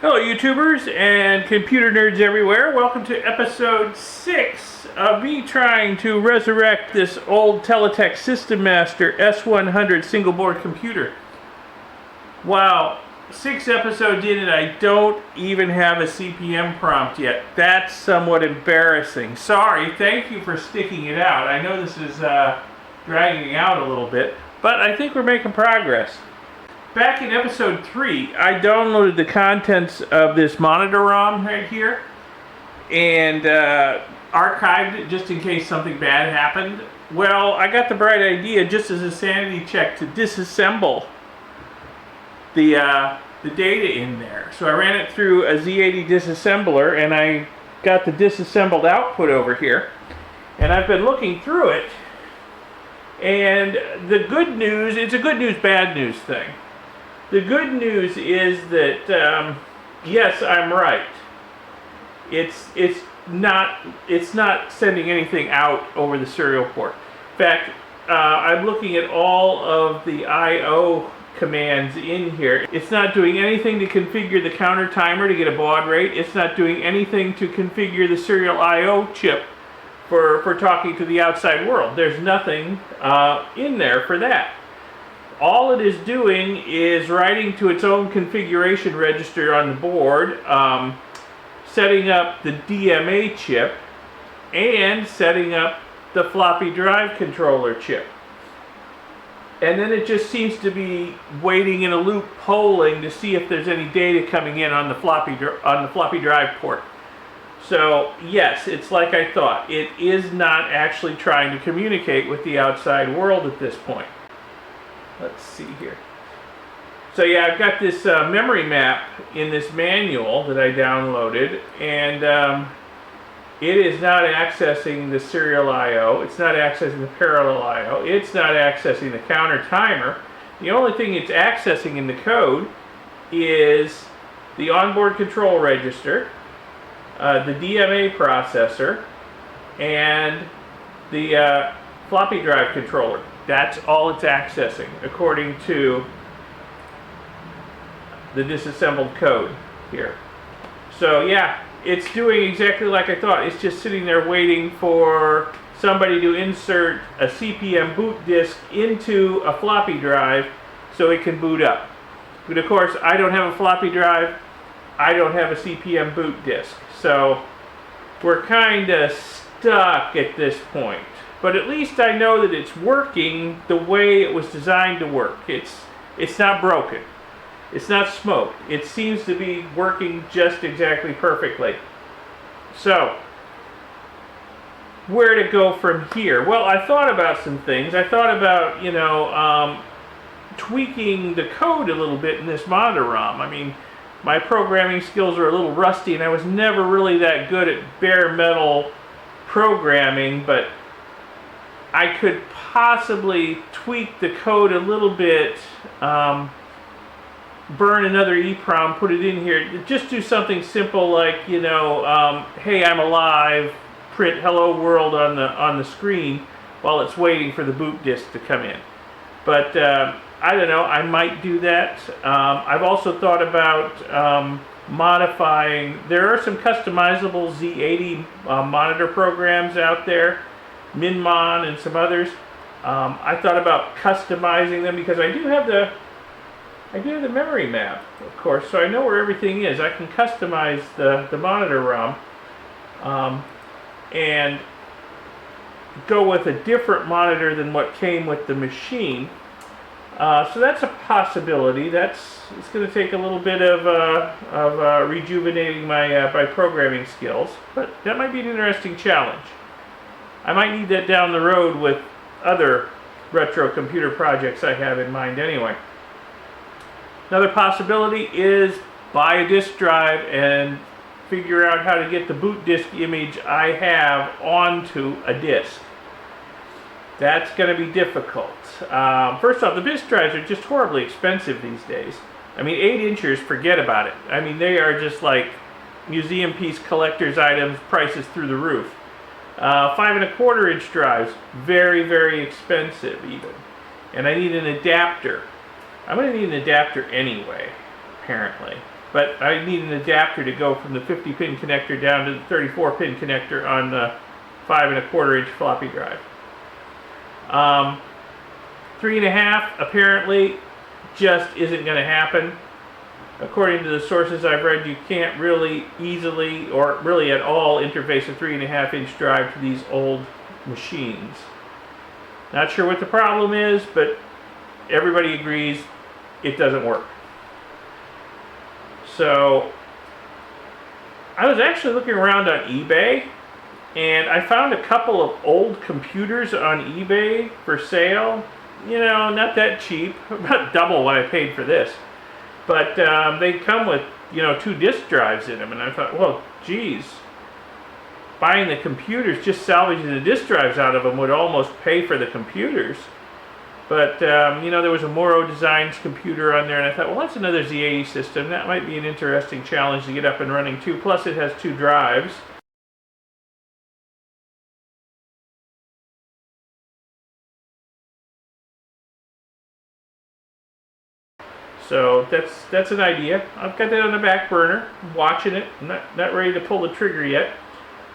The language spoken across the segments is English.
Hello YouTubers and computer nerds everywhere. Welcome to episode 6 of me trying to resurrect this old Teletek Systemaster S-100 single board computer. Wow, 6 episodes in and I don't even have a CPM prompt yet. That's somewhat embarrassing. Sorry, thank you for sticking it out. I know this is dragging out a little bit, but I think we're making progress. Back in episode 3, I downloaded the contents of this monitor ROM right here and archived it just in case something bad happened. Well, I got the bright idea, just as a sanity check, to disassemble the data in there. So I ran it through a Z80 disassembler and I got the disassembled output over here. And I've been looking through it, and the good news, it's a good news, bad news thing. The good news is that, yes, I'm right. It's not sending anything out over the serial port. In fact, I'm looking at all of the I/O commands in here. It's not doing anything to configure the counter timer to get a baud rate. It's not doing anything to configure the serial I/O chip for talking to the outside world. There's nothing in there for that. All it is doing is writing to its own configuration register on the board, setting up the DMA chip, and setting up the floppy drive controller chip. And then it just seems to be waiting in a loop, polling to see if there's any data coming in on the floppy drive port. So yes, it's like I thought. It is not actually trying to communicate with the outside world at this point. Let's see here. So yeah, I've got this memory map in this manual that I downloaded, and it is not accessing the serial I/O. It's not accessing the parallel I/O. It's not accessing the counter timer. The only thing it's accessing in the code is the onboard control register, the DMA processor, and the floppy drive controller. That's all it's accessing, according to the disassembled code here. So yeah, it's doing exactly like I thought. It's just sitting there waiting for somebody to insert a CPM boot disk into a floppy drive so it can boot up. But of course, I don't have a floppy drive. I don't have a CPM boot disk. So we're kind of stuck at this point. But at least I know that it's working the way it was designed to work. It's not broken. It's not smoked. It seems to be working just exactly perfectly. So, where to go from here? Well, I thought about some things. I thought about, tweaking the code a little bit in this monitor ROM. I mean, my programming skills are a little rusty, and I was never really that good at bare metal programming, but I could possibly tweak the code a little bit, burn another EEPROM, put it in here, just do something simple like, hey, I'm alive, print hello world on the screen while it's waiting for the boot disk to come in. But I don't know, I might do that. I've also thought about modifying, there are some customizable Z80 monitor programs out there, Minmon and some others. I thought about customizing them because I do have the memory map, of course, so I know where everything is. I can customize the monitor ROM and go with a different monitor than what came with the machine. So that's a possibility. It's going to take a little bit of rejuvenating my programming skills, but that might be an interesting challenge. I might need that down the road with other retro computer projects I have in mind anyway. Another possibility is buy a disk drive and figure out how to get the boot disk image I have onto a disk. That's going to be difficult. First off, the disk drives are just horribly expensive these days. I mean, 8 inchers, forget about it. I mean, they are just like museum piece collector's items, prices through the roof. 5 1/4 inch drives, very, very expensive even. And I need an adapter. I'm going to need an adapter anyway, apparently. but I need an adapter to go from the 50-pin connector down to the 34-pin connector on the 5 1/4 inch floppy drive. 3.5 apparently just isn't going to happen. According to the sources I've read, you can't really easily or really at all interface a 3.5 inch drive to these old machines. Not sure what the problem is, but everybody agrees it doesn't work. So I was actually looking around on eBay, and I found a couple of old computers on eBay for sale. You know, not that cheap, about double what I paid for this. But they come with, you know, 2 disk drives in them, and I thought, well, geez, buying the computers, just salvaging the disk drives out of them would almost pay for the computers. But, you know, there was a Morrow Designs computer on there, and I thought, well, that's another Z80 system. That might be an interesting challenge to get up and running, too. Plus, it has 2 drives. So that's an idea. I've got that on the back burner. I'm watching it. I'm not ready to pull the trigger yet.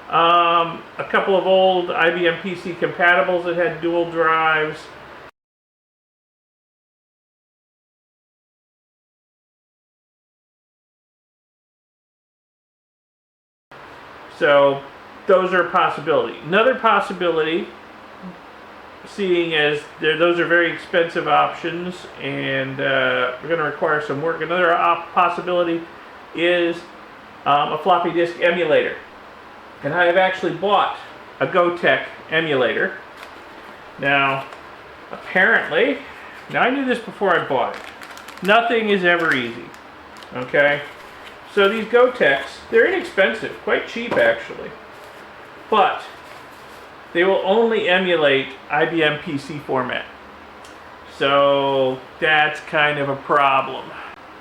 A couple of old IBM PC compatibles that had dual drives. So those are a possibility. Another possibility, seeing as those are very expensive options and we're going to require some work. Another possibility is a floppy disk emulator. And I have actually bought a Gotek emulator. Now, apparently, now I knew this before I bought it. Nothing is ever easy. Okay? So these Goteks, they're inexpensive, quite cheap actually. But they will only emulate IBM PC format. So that's kind of a problem.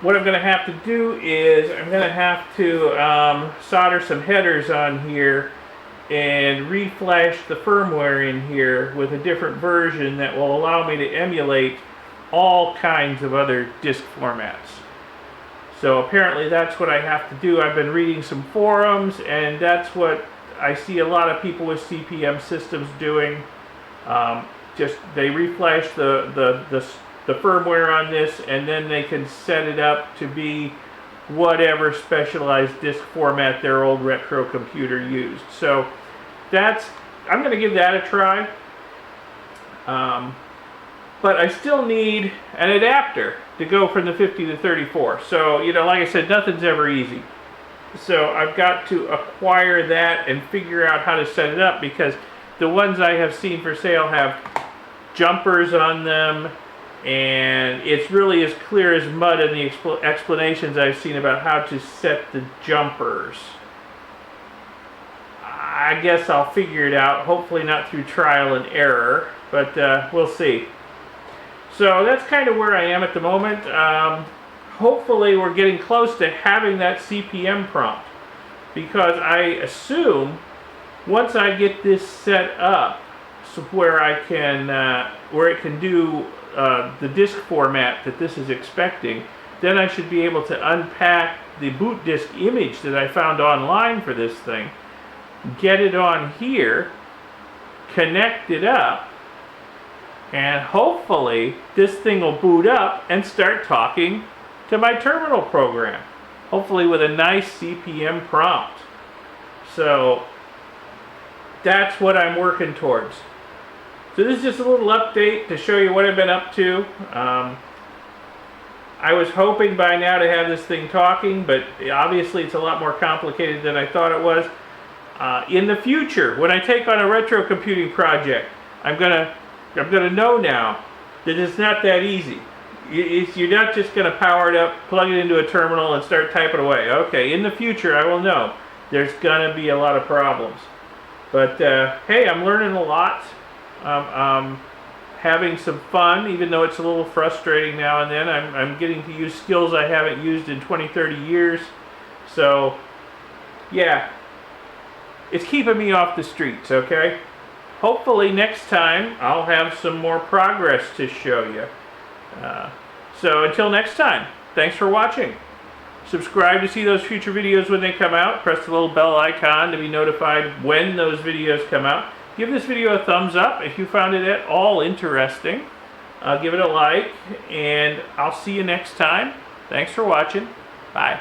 What I'm going to have to do is I'm going to have to solder some headers on here and reflash the firmware in here with a different version that will allow me to emulate all kinds of other disk formats. So apparently that's what I have to do. I've been reading some forums, and that's what I see a lot of people with CPM systems doing. Just they reflash the firmware on this, and then they can set it up to be whatever specialized disk format their old retro computer used. So I'm going to give that a try. But I still need an adapter to go from the 50 to 34. So, you know, like I said, nothing's ever easy. So I've got to acquire that and figure out how to set it up, because the ones I have seen for sale have jumpers on them, and it's really as clear as mud in the explanations I've seen about how to set the jumpers. I guess I'll figure it out, hopefully not through trial and error, but we'll see. So that's kind of where I am at the moment. Hopefully we're getting close to having that CPM prompt, because I assume once I get this set up so where I can where it can do the disk format that this is expecting, then I should be able to unpack the boot disk image that I found online for this thing, get it on here, connect it up, and hopefully this thing will boot up and start talking to my terminal program, hopefully with a nice CPM prompt. So that's what I'm working towards. So this is just a little update to show you what I've been up to. I was hoping by now to have this thing talking, but obviously it's a lot more complicated than I thought it was. In the future, when I take on a retro computing project, I'm gonna know now that it's not that easy. You're not just going to power it up, plug it into a terminal, and start typing away. Okay, in the future I will know there's going to be a lot of problems. But hey, I'm learning a lot. Having some fun, even though it's a little frustrating now and then. I'm getting to use skills I haven't used in 20, 30 years. So, yeah, it's keeping me off the streets, okay? Hopefully next time I'll have some more progress to show you. So until next time, thanks for watching. Subscribe to see those future videos when they come out. Press the little bell icon to be notified when those videos come out. Give this video a thumbs up if you found it at all interesting. Give it a like, and I'll see you next time. Thanks for watching. Bye.